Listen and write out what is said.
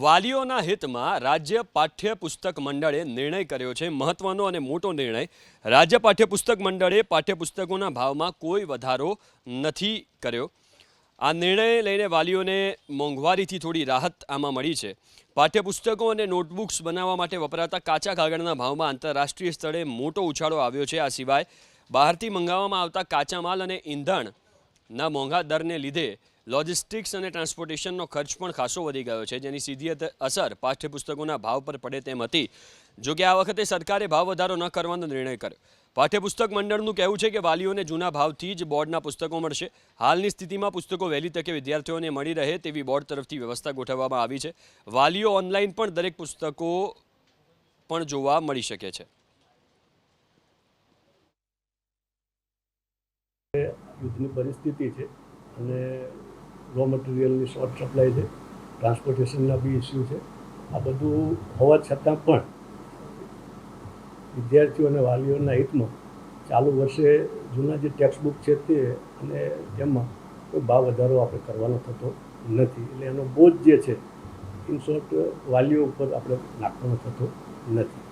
વાલીઓના હિતમાં રાજ્ય પાઠ્યપુસ્તક મંડળે નિર્ણય કર્યો છે। મહત્વનો અને મોટો નિર્ણય। રાજ્ય પાઠ્યપુસ્તક મંડળે પાઠ્યપુસ્તકોના ભાવમાં કોઈ વધારો નથી કર્યો। આ નિર્ણય લઈને વાલીઓને મોંઘવારીથી થોડી રાહત આમાં મળી છે। પાઠ્યપુસ્તકો અને નોટબુક્સ બનાવવા માટે વપરાતા કાચા કાગળના ભાવમાં આંતરરાષ્ટ્રીય સ્તરે મોટો ઉછાળો આવ્યો છે। આ સિવાય બહારથી મંગાવવામાં આવતા કાચા માલ અને ઈંધણના મોંઘા દરને લીધે લોજિસ્ટિક્સ અને ટ્રાન્સપોર્ટેશનનો ખર્ચ પણ ખાસો વધી ગયો છે, જેની સીધી અસર પાઠ્યપુસ્તકોના ભાવ પર પડે તેમ હતી। જો કે આ વખતે સરકારે ભાવ વધારો ન કરવાનો નિર્ણય કર્યો। પાઠ્યપુસ્તક મંડળનું કહેવું છે કે વાલીઓને જૂના ભાવથી જ બોર્ડના પુસ્તકો મળશે। હાલની સ્થિતિમાં પુસ્તકો વહેલી તકે વિદ્યાર્થીઓને મળી રહે તેવી બોર્ડ તરફથી વ્યવસ્થા ગોઠવવામાં આવી છે। વાલીઓ ઓનલાઈન પણ દરેક પુસ્તકો પણ જોવા મળી શકે છે। યુદ્ધની પરિસ્થિતિ છે અને રો મટીરિયલની શોર્ટ સપ્લાય છે, ટ્રાન્સપોર્ટેશનના બી ઇસ્યુ છે। આ બધું હોવા છતાં પણ વિદ્યાર્થીઓ અને વાલીઓના હિતમાં ચાલુ વર્ષે જૂના જે ટેક્સ્ટ બુક છે તે અને તેમાં કોઈ ભાવ વધારો આપણે કરવાનો થતો નથી, એટલે એનો બોજ જે છે ઇન શોર્ટ વાલીઓ ઉપર આપણે નાખવાનો થતો નથી।